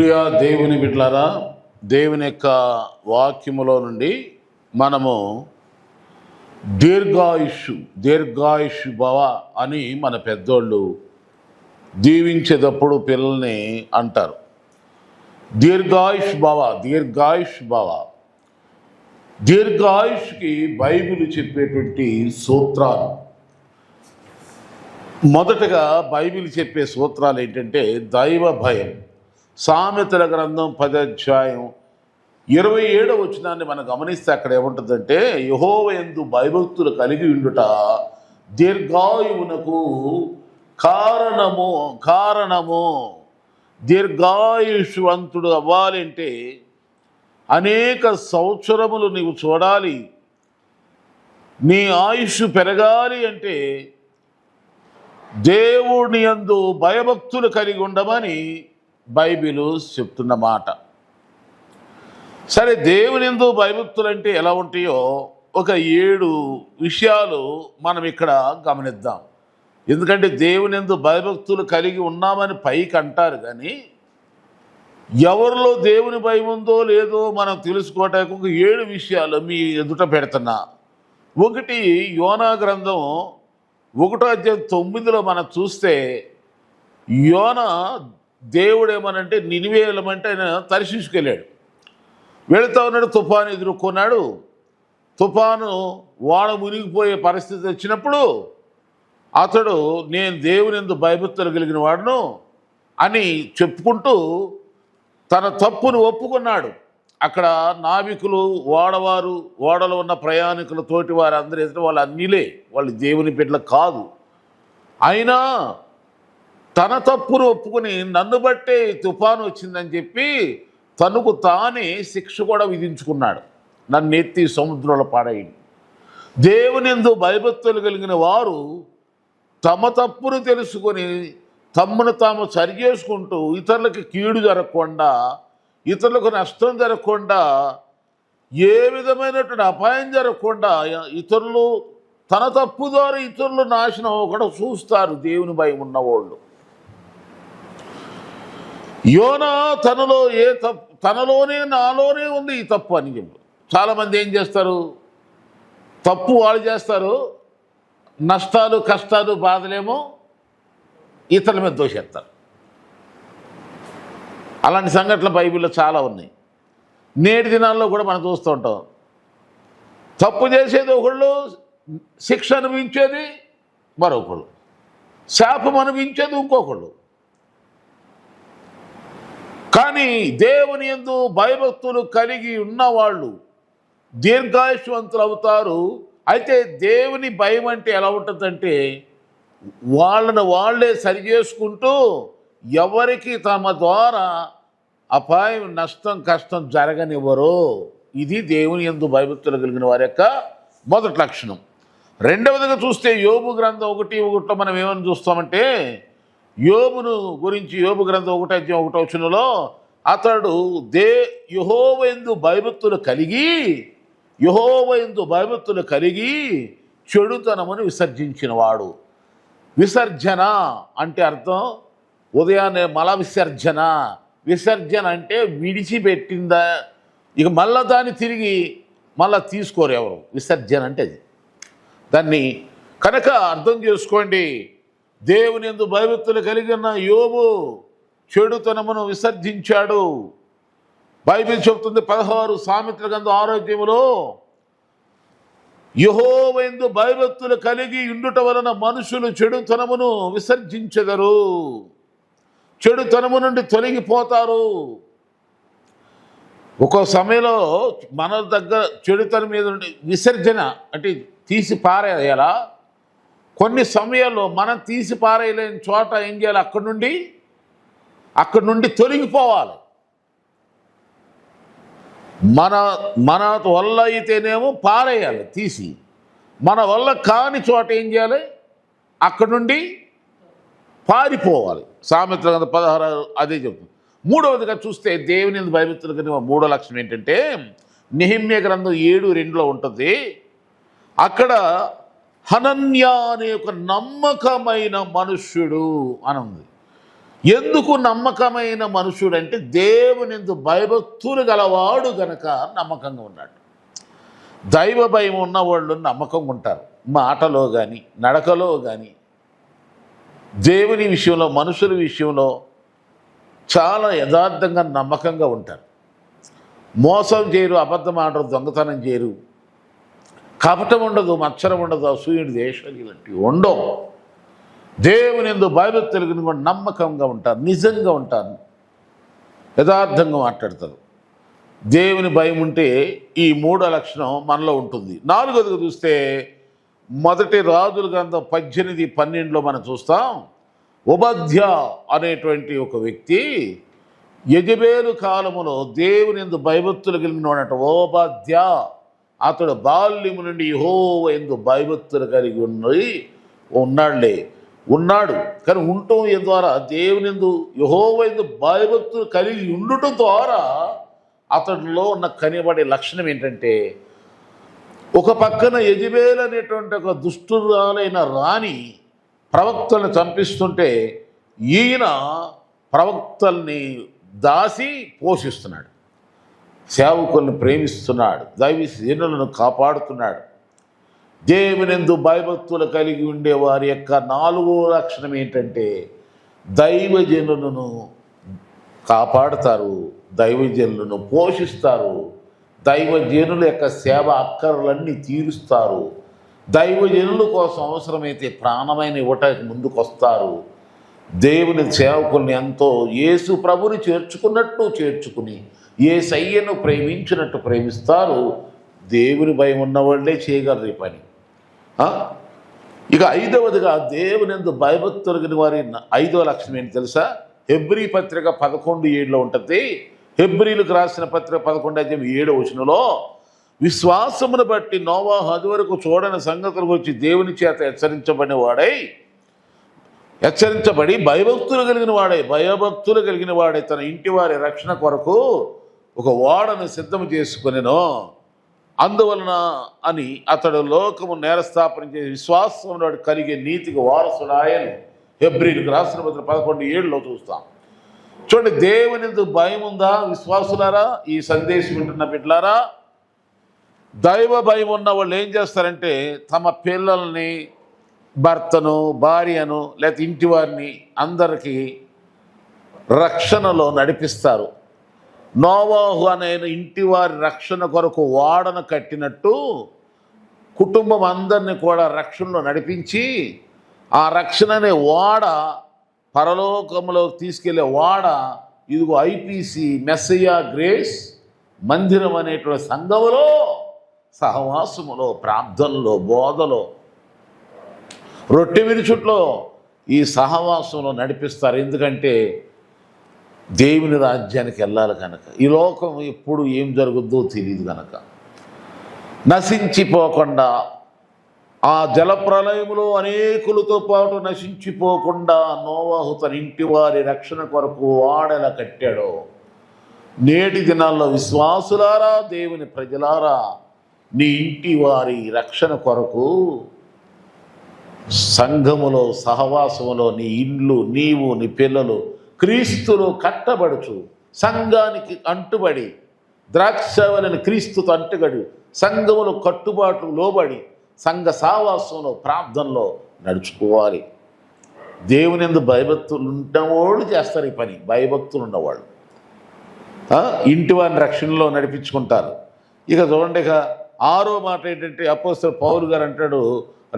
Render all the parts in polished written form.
ప్రియ దేవుని బిడ్డలారా, దేవుని యొక్క వాక్యములో నుండి మనము దీర్ఘాయుష్ భవ అని మన పెద్దోళ్ళు దీవించేటప్పుడు పిల్లల్ని అంటారు. దీర్ఘాయుష్ భవ. దీర్ఘాయుష్కి బైబిల్ చెప్పేటువంటి సూత్రాలు. మొదటగా బైబిల్ చెప్పే సూత్రాలు ఏంటంటే దైవ భయం. సామెతల గ్రంథం 10వ అధ్యాయం 27వ వచనాన్ని మనం గమనిస్తే అక్కడ ఏముంటుందంటే, యెహోవా యందు భయభక్తులు కలిగి ఉండుట దీర్ఘాయువునకు కారణము. దీర్ఘాయుష్వంతుడు అవ్వాలంటే అనేక సంవత్సరములు నీవు చూడాలి. నీ ఆయుష్ పెరగాలి అంటే దేవుని యందు భయభక్తులు కలిగి ఉండమని బైబిలు చెప్తున్న మాట. సరే, దేవుని యందు భయభక్తులు అంటే ఎలా ఉంటాయో ఒక 7 విషయాలు మనం ఇక్కడ గమనిద్దాం. ఎందుకంటే దేవుని యందు భయభక్తులు కలిగి ఉన్నామని పైకి అంటారు, కానీ ఎవరిలో దేవుని భయం ఉందో లేదో మనం తెలుసుకోవటానికి ఒక 7 విషయాలు మీ ఎదుట పెడుతున్నా. ఒకటి, యోనా గ్రంథం 1వ అధ్యాయం 9లో మనం చూస్తే, యోనా దేవుడు ఏమనంటే నినివే వెళ్ళమంటే ఆయన తరిశీసుకెళ్ళాడు. వెళుతూ ఉన్నాడు, తుఫాను ఎదుర్కొన్నాడు. తుఫాను వాడ మునిగిపోయే పరిస్థితి వచ్చినప్పుడు అతడు నేను దేవుని యందు భయభక్తులు కలిగిన వాడును అని చెప్పుకుంటూ తన తప్పును ఒప్పుకున్నాడు. అక్కడ నావికులు, ఓడవారు, ఓడలో ఉన్న ప్రయాణికులు, తోటి వారు అందరూ ఎదుట వాళ్ళు అన్నిలే, వాళ్ళు దేవుని బిడ్డలు కాదు. అయినా తన తప్పును ఒప్పుకుని నన్ను బట్టే తుఫాను వచ్చిందని చెప్పి తనకు తానే శిక్ష కూడా విధించుకున్నాడు. నన్ను ఎత్తి సముద్రంలో పాడేయండి. దేవుని యందు భయభక్తులు కలిగిన వారు తమ తప్పును తెలుసుకొని తమ్మును తాము సరిచేసుకుంటూ ఇతరులకు కీడు జరగకుండా, ఇతరులకు నష్టం జరగకుండా, ఏ విధమైనటువంటి అపాయం జరగకుండా ఇతరులు తన తప్పు ద్వారా ఇతరులు నాశనం అవ్వకుండా చూస్తారు దేవుని భయం ఉన్నవాళ్ళు. యోనా తనలోనే నాలోనే ఉంది ఈ తప్పు అని చెప్పి చాలామంది ఏం చేస్తారు, తప్పు వాళ్ళు చేస్తారు, నష్టాలు, కష్టాలు, బాధలేమో ఇతరుల మీద దోషేస్తారు. అలాంటి సంఘటనలు బైబిల్లో చాలా ఉన్నాయి. నేటి దినాల్లో కూడా మనం చూస్తూ ఉంటాం. తప్పు చేసేది ఒకళ్ళు, శిక్ష అనుభవించేది మరొకళ్ళు, శాపం అనుభవించేది ఇంకొకళ్ళు. కానీ దేవుని యందు భయభక్తులు కలిగి ఉన్నవాళ్ళు దీర్ఘాయుష్వంతులు అవుతారు. అయితే దేవుని భయం అంటే ఎలా ఉంటుందంటే, వాళ్ళను వాళ్ళే సరి చేసుకుంటూ ఎవరికి తమ ద్వారా అపాయం, నష్టం, కష్టం జరగనివ్వరు. ఇది దేవుని యందు భయభక్తులు కలిగిన వారి యొక్క మొదటి లక్షణం. రెండవదిగా చూస్తే యోబు గ్రంథం 1:1 మనం ఏమని చూస్తామంటే, యోబును గురించి యోబు గ్రంథం 1వ అధ్యాయం 1వ వచనంలో అతడు యెహోవా యందు భయభక్తులు కలిగి చెడుతనమును విసర్జించిన వాడు. విసర్జన అంటే అర్థం ఉదయాన్నే మల విసర్జన అంటే విడిచిపెట్టిందా, ఇక మళ్ళా దాన్ని తిరిగి మళ్ళా తీసుకోరు ఎవరు. విసర్జన అంటే అది. దాన్ని కనుక అర్థం చేసుకోండి. దేవుని యందు భయభక్తులు కలిగిన యోబు చెడుతనమును విసర్జించాడు. బైబిల్ చెబుతుంది 16 సామెతల గ్రంథం 6వ అధ్యాయంలో, యెహోవా యందు భయభక్తులు కలిగి ఉండుట వలన మనుషులు చెడుతనమును విసర్జించెదరు, చెడుతనము నుండి తొలగిపోతారు. ఒక్కో సమయంలో మన దగ్గర చెడుతనం మీద నుండి విసర్జన అంటే తీసి పారేయాలా. కొన్ని సమయాల్లో మనం తీసి పారేయలేని చోట ఏం చేయాలి, అక్కడి నుండి తొలగిపోవాలి. మన వల్ల అయితేనేమో పారేయాలి తీసి, మన వల్ల కాని చోట ఏం చేయాలి, అక్కడి నుండి పారిపోవాలి. సామెతల గ్రంథం 16 అదే చెప్తుంది. మూడవదిగా చూస్తే దేవుని యందు భయభక్తులు కలిగిన మూడో లక్షణం ఏంటంటే, నెహెమ్యా గ్రంథం 7:2 ఉంటుంది. అక్కడ హనన్యా అనే ఒక నమ్మకమైన మనుష్యుడు అని ఉంది. ఎందుకు నమ్మకమైన మనుషుడంటే దేవునిందు భయభక్తులు గలవాడు గనక నమ్మకంగా ఉన్నాడు. దైవ భయం ఉన్నవాళ్ళు నమ్మకంగా ఉంటారు. మాటలో కానీ నడకలో కానీ దేవుని విషయంలో మనుషుల విషయంలో చాలా యథార్థంగా నమ్మకంగా ఉంటారు. మోసం చేయరు, అబద్ధం ఆడరు, దొంగతనం చేయరు, కపటం ఉండదు, మత్సరం ఉండదు, అసూయుడి దేశాలు ఇలాంటివి ఉండవు. దేవుని యందు భయభక్తులు కలిగిన వాడు నమ్మకంగా ఉంటారు, నిజంగా ఉంటారు, యథార్థంగా మాట్లాడతారు. దేవుని భయం ఉంటే ఈ మూడో లక్షణం మనలో ఉంటుంది. నాలుగోదిగా చూస్తే మొదటి రాజుల గ్రంథం 18:12 మనం చూస్తాం. ఉబద్య అనేటువంటి ఒక వ్యక్తి యెజబేలు కాలములో దేవుని యందు భయభక్తులు కలిగిన వాడట. ఓబద్య అతడు బాల్యము నుండి యెహోవా యందు భయభక్తులు కలిగి ఉన్నాడు. కానీ ఉండటం ద్వారా దేవుని యందు యెహోవా యందు భయభక్తులు కలిగి ఉండటం ద్వారా అతడిలో ఉన్న కనిబడే లక్షణం ఏంటంటే, ఒక పక్కన యెజబేలు అనేటువంటి ఒక దుష్టురాలైన రాణి ప్రవక్తలను చంపిస్తుంటే ఈయన ప్రవక్తల్ని దాసి పోషిస్తున్నాడు, సేవకుల్ని ప్రేమిస్తున్నాడు, దైవజనులను కాపాడుతున్నాడు. దేవునియందు భయభక్తులు కలిగి ఉండే వారి యొక్క నాలుగో లక్షణం ఏంటంటే దైవజనులను కాపాడుతారు, దైవజనులను పోషిస్తారు, దైవజనుల యొక్క సేవ అక్కర్లన్నీ తీరుస్తారు, దైవజనుల కోసం అవసరమైతే ప్రాణమైన ఇవ్వటానికి ముందుకొస్తారు. దేవుని సేవకుల్ని ఎంతో యేసు ప్రభుని చేర్చుకున్నట్టు చేర్చుకుని యేసయ్యను ప్రేమించినట్టు ప్రేమిస్తారు. దేవుని భయం ఉన్నవాళ్ళే చేయగలరు ఈ పని. ఇక ఐదవదిగా దేవుని యందు భయభక్తులు కలిగిన వారి ఐదో లక్షణం ఏంటి తెలుసా? హెబ్రీ పత్రిక 11:7 ఉంటుంది. హెబ్రీలకు రాసిన పత్రిక 11:7 విశ్వాసమును బట్టి నోవాహు అది వరకు చూడని సంగతులు వచ్చి దేవుని చేత హెచ్చరించబడి భయభక్తులు కలిగిన వాడై తన ఇంటి వారి రక్షణ కొరకు ఒక ఓడను సిద్ధం చేసుకొనెను. అందువలన అని అతడు లోకము నేరస్థాపన చేసి విశ్వాసమును కలిగే నీతికి వారసుడాయని హెబ్రీలకు రాసిన పత్రిక 11:7 చూస్తాం. చూడండి, దేవుని యందు భయం ఉందా విశ్వాసులారా? ఈ సందేశం వింటున్న బిడ్డలారా, దైవ భయం ఉన్న వాళ్ళు ఏం చేస్తారంటే తమ పిల్లల్ని, భర్తను, భార్యను, లేకపోతే ఇంటి వారిని అందరికీ రక్షణలో నడిపిస్తారు. నోవాహు అనే ఇంటి వారి రక్షణ కొరకు ఓడను కట్టినట్టు కుటుంబం అందరినీ కూడా రక్షణలో నడిపించి ఆ రక్షణ అనే ఓడ పరలోకంలో తీసుకెళ్లే ఓడ ఇదిగో ఐపీసీ మెస్సయ్యా గ్రేస్ మందిరం అనేటువంటి సంఘములో సహవాసములో, ప్రార్థనలో, బోధలో, రొట్టె విరుచుట్లో ఈ సహవాసంలో నడిపిస్తారు. ఎందుకంటే దేవుని రాజ్యానికి వెళ్ళాలి కనుక, ఈ లోకం ఎప్పుడు ఏం జరుగుద్దో తెలియదు కనుక నశించిపోకుండా ఆ జలప్రలయములో అనేకులతో పాటు నశించిపోకుండా నోవాహు తన ఇంటి వారి రక్షణ కొరకు ఓడల కట్టాడు. నేటి దినాల్లో విశ్వాసులారా, దేవుని ప్రజలారా, నీ ఇంటి వారి రక్షణ కొరకు సంఘములో సహవాసములో నీ ఇల్లు, నీవు, నీ పిల్లలు క్రీస్తులో కట్టబడుచు సంఘానికి అంటుబడి ద్రాక్షవలని క్రీస్తుతో అంటుగడి సంఘములో కట్టుబాటు లోబడి సంఘ సావాసంలో ప్రార్థనలో నడుచుకోవాలి. దేవుని యందు భయభక్తులు ఉన్నవాళ్ళు చేస్తారు ఈ పని. భయభక్తులు ఉన్నవాళ్ళు ఇంటి వారిని రక్షణలో నడిపించుకుంటారు. ఇక చూడండి, ఇక ఆరో మాట ఏంటంటే అపోస్తలుడు పౌలు గారు అంటాడు,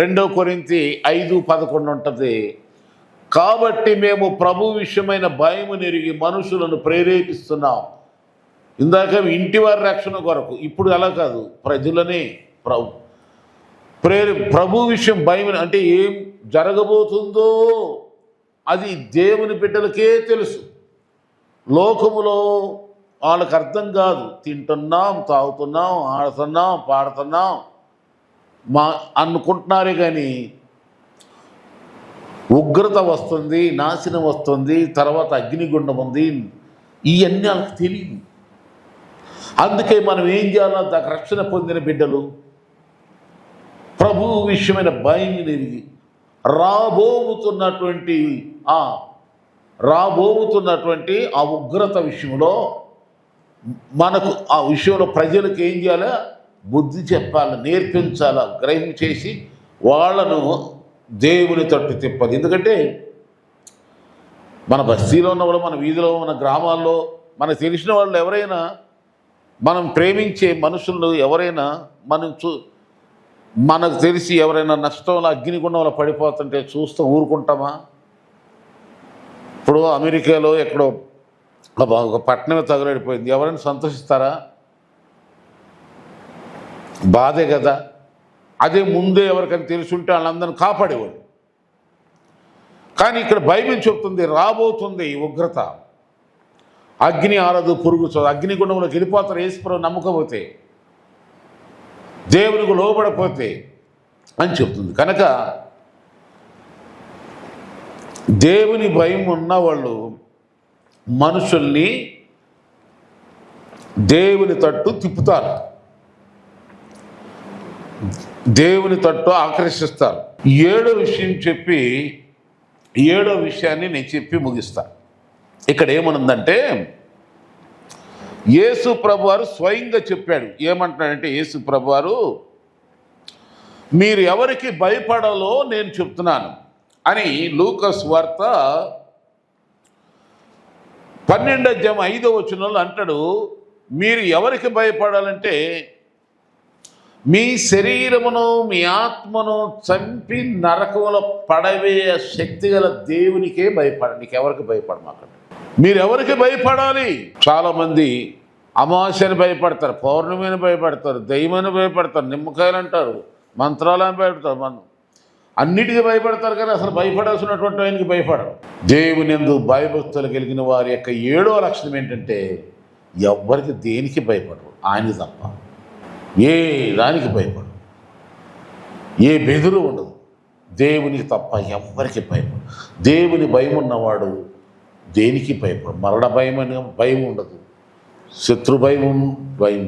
2 కొరింథీ 5:11 ఉంటుంది. కాబట్టి మేము ప్రభు విషయమైన భయము నెరిగి మనుషులను ప్రేరేపిస్తున్నాం. ఇందాక ఇంటి వారి రక్షణ కొరకు, ఇప్పుడు అలా కాదు, ప్రజలనే ప్రభు విషయం భయం అంటే ఏం జరగబోతుందో అది దేవుని బిడ్డలకే తెలుసు. లోకములో వాళ్ళకి అర్థం కాదు. తింటున్నాం, తాగుతున్నాం, ఆడుతున్నాం, పాడుతున్నాం అనుకుంటున్నారే కానీ ఉగ్రత వస్తుంది, నాశనం వస్తుంది, తర్వాత అగ్నిగుండం ఉంది, ఇవన్నీ వాళ్ళకి తెలియదు. అందుకే మనం ఏం చేయాలో దానికి రక్షణ పొందిన బిడ్డలు ప్రభు విషయమైన భయం ఎరిగి రాబోతున్నటువంటి రాబోతున్నటువంటి ఆ ఉగ్రత విషయంలో మనకు ఆ విషయంలో ప్రజలకు ఏం చేయాలా, బుద్ధి చెప్పాలి, నేర్పించాలా, గ్రహించేసి వాళ్ళను దేవుని తట్టు తిప్పాలి. ఎందుకంటే మన బస్తీలో ఉన్న వాళ్ళు, మన వీధిలో, మన గ్రామాల్లో మనకు తెలిసిన వాళ్ళు ఎవరైనా, మనం ప్రేమించే మనుషులు ఎవరైనా మనకు తెలిసి ఎవరైనా నష్టంలో అగ్నిగుండంలో పడిపోతుంటే చూస్తూ ఊరుకుంటామా? ఇప్పుడు అమెరికాలో ఎక్కడో ఒక పట్టణమే తగులడిపోయింది, ఎవరైనా సంతోషిస్తారా? బాధే కదా. అదే ముందే ఎవరికైనా తెలిసి ఉంటే వాళ్ళందరినీ కాపాడేవాడు. కానీ ఇక్కడ బైబిల్ చెప్తుంది, రాబోతుంది ఈ ఉగ్రత, అగ్ని ఆరదు, పురుగు అగ్నిగుండంలోకి వెళ్ళిపోతారు యేసుప్రభువు నమ్మకపోతే, దేవునికి లోబడపోతే అని చెప్తుంది. కనుక దేవుని భయం ఉన్నవాళ్ళు మనుషుల్ని దేవుని తట్టు తిప్పుతారు, దేవుని తట్టు ఆకర్షిస్తారు. ఏడో విషయం చెప్పి, ఏడో విషయాన్ని నేను చెప్పి ముగిస్తాను. ఇక్కడ ఏమనుందంటే, యేసు ప్రభువారు స్వయంగా చెప్పాడు. ఏమంటున్నాడంటే, యేసు ప్రభువారు మీరు ఎవరికి భయపడాలో నేను చెప్తున్నాను అని లూకా సువార్త 12:5 అంటాడు. మీరు ఎవరికి భయపడాలంటే, మీ శరీరమును మీ ఆత్మను చంపి నరకంలో పడవేయ శక్తి గల దేవునికే భయపడండి, నీకెవరికి భయపడమాకండి. మీరెవరికి భయపడాలి? చాలామంది అమావాస్యని భయపడతారు, పౌర్ణమిని భయపడతారు, దైవాన్ని భయపడతారు, నిమ్మకాయలు అంటారు, మంత్రాలని భయపడతారు, అన్నిటికీ భయపడతారు. కానీ అసలు భయపడాల్సినటువంటి ఆయనకి భయపడరు. దేవుని యందు భయభక్తులు కలిగిన వారి యొక్క 7వ లక్షణం ఏంటంటే, ఎవ్వరికి దేనికి భయపడరు, ఆయనకి తప్ప. ఏ దానికి భయపడరు, ఏ బెదురు ఉండదు, దేవునికి తప్ప ఎవ్వరికి భయపడరు. దేవుని భయం ఉన్నవాడు దేనికి భయపడు. మరణ భయం అని భయం ఉండదు, శత్రు భయం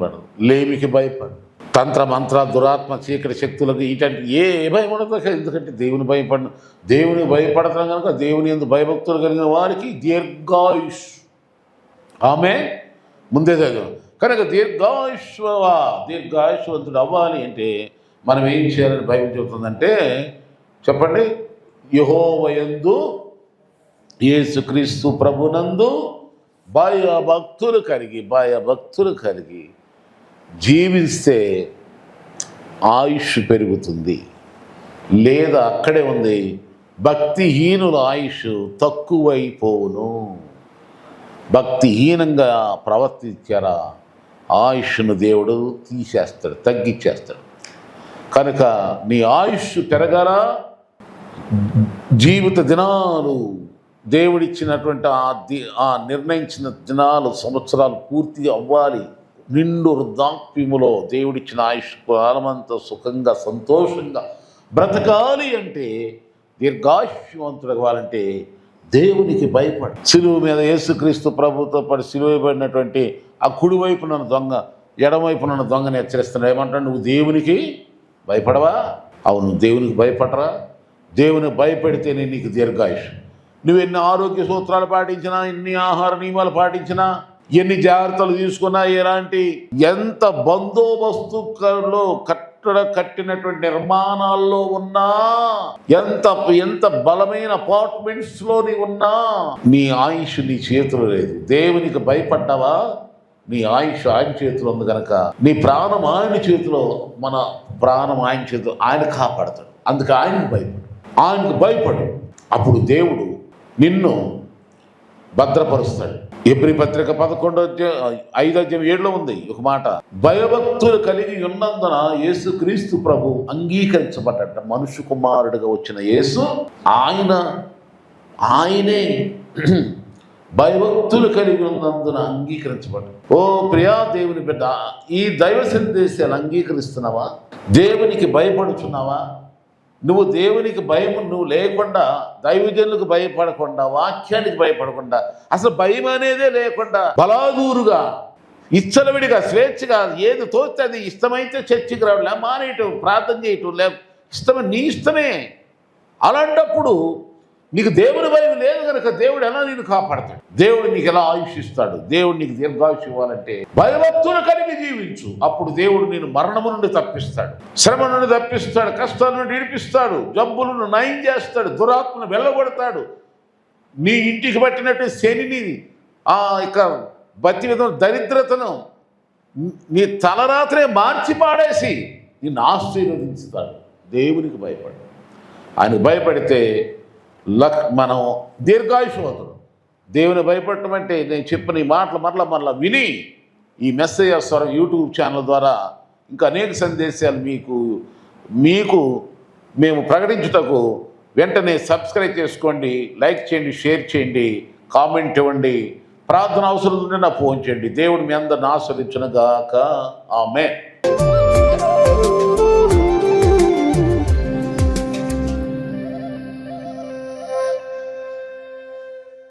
పడదు, లేమికి భయపడు, తంత్ర మంత్ర దురాత్మ చీకటి శక్తులకు ఇటువంటి ఏ భయం ఉండదు. ఎందుకంటే దేవుని భయపడతాం కనుక దేవుని యందు భయభక్తులు కలిగిన వారికి దీర్ఘాయుష్. ఆమె ముందే చదివాం కనుక దీర్ఘాయుష్వంతుడు అవ్వాలి అంటే మనం ఏం చేయాలని బైబిల్ చెబుతుందంటే, చెప్పండి, యెహోవాయందు యేసుక్రీస్తు ప్రభునందు భయభక్తులు కలిగి జీవిస్తే ఆయుష్ పెరుగుతుంది. లేదా అక్కడే ఉంది, భక్తిహీనుల ఆయుష్ తక్కువైపోవును. భక్తిహీనంగా ప్రవర్తించారా ఆయుష్ను దేవుడు తీసేస్తాడు, తగ్గించేస్తాడు. కనుక నీ ఆయుష్ పెరగాల, జీవిత దినాలు దేవుడిచ్చినటువంటి ఆ నిర్ణయించిన దినాలు, సంవత్సరాలు పూర్తి అవ్వాలి. నిండు వృద్ధాప్యములో దేవుడిచ్చిన ఆయుష్ కాలమంతా సుఖంగా సంతోషంగా బ్రతకాలి అంటే, దీర్ఘాయుష్యవంతుడు అవ్వాలంటే దేవునికి భయపడు. సిలువ మీద యేసుక్రీస్తు ప్రభుతో పాటు సిలువ పడినటువంటి ఆ కుడివైపున దొంగ, ఎడమవైపున దొంగని హెచ్చరిస్తున్నాడు. ఏమంటాడు, నువ్వు దేవునికి భయపడవా? అవును, దేవునికి భయపడరా? దేవునికి భయపెడితేనే నీకు దీర్ఘాయుష్. నువ్వు ఎన్ని ఆరోగ్య సూత్రాలు పాటించినా, ఎన్ని ఆహార నియమాలు పాటించినా, ఎన్ని జాగ్రత్తలు తీసుకున్నా, ఎంత బందోబస్తులో కట్టినటువంటి నిర్మాణాల్లో ఉన్నా, ఎంత బలమైన అపార్ట్మెంట్స్లో ఉన్నా, నీ ఆయుష్ నీ చేతిలో లేదు. దేవునికి భయపడ్డావా? నీ ఆయుష్ ఆయన చేతిలో ఉంది కనుక నీ ప్రాణం ఆయన చేతిలో, మన ప్రాణం ఆయన చేతిలో, ఆయన కాపాడతాడు. అందుకే ఆయనకు భయపడు. అప్పుడు దేవుడు నిన్ను భద్రపరుస్తాడు. హెబ్రీ పత్రిక 11:5-7 ఉంది ఒక మాట, భయభక్తులు కలిగి ఉన్నందున యేసుక్రీస్తు ప్రభు అంగీకరించబడ్డ మనుష్య కుమారుడిగా వచ్చిన యేసు ఆయనే భయభక్తులు కలిగి ఉన్నందున అంగీకరించబడ్డాడు. ఓ ప్రియా దేవుని బిడ్డ, ఈ దైవ సందేశాలు అంగీకరిస్తున్నావా? దేవునికి భయపడుచున్నావా? నువ్వు దేవునికి భయం నువ్వు లేకుండా, దైవజనులకు భయపడకుండా, వాక్యానికి భయపడకుండా, అసలు భయం అనేదే లేకుండా బలాదూరుగా, ఇచ్చలవిడిగా, స్వేచ్ఛగా ఏది తోస్తే అది ఇష్టమైతే చర్చికి రావడం, మానేయటం, ప్రార్థన చేయటం, నీ ఇష్టమే. అలాంటప్పుడు నీకు దేవుని భయం లేదు కనుక దేవుడు ఎలా నేను కాపాడతాడు? దేవుడు నీకు ఎలా ఆయుష్ ఇస్తాడు? దేవుడు నీకు దీర్ఘాయుష్ ఇవ్వాలంటే భయభక్తులు కలిగి జీవించు. అప్పుడు దేవుడు నేను మరణము నుండి తప్పిస్తాడు, శ్రమ నుండి తప్పిస్తాడు, కష్టాల నుండి విడిపిస్తాడు, జబ్బులను నయం చేస్తాడు, దురాత్మను వెళ్ళగొడతాడు. నీ ఇంటికి పట్టినట్టు శనిని ఇక బతి విధం దరిద్రతను నీ తలరాత్రే మార్చి పాడేసి నిన్ను ఆశీర్వదించుతాడు. దేవునికి భయపడు. ఆయన భయపడితే మనం దీర్ఘాయుషవంతుడు. దేవుని భయపడటం అంటే నేను చెప్పిన ఈ మాటలు మరలా విని ఈ మెసేజ్ స్వరం యూట్యూబ్ ఛానల్ ద్వారా ఇంకా అనేక సందేశాలు మీకు మేము ప్రకటించుటకు వెంటనే సబ్స్క్రైబ్ చేసుకోండి, లైక్ చేయండి, షేర్ చేయండి, కామెంట్ ఇవ్వండి. ప్రార్థన అవసరం ఉంటే నాకు ఫోన్ చేయండి. దేవుడు మీ అందరిని ఆస్వాదించును గాక. ఆమేన్.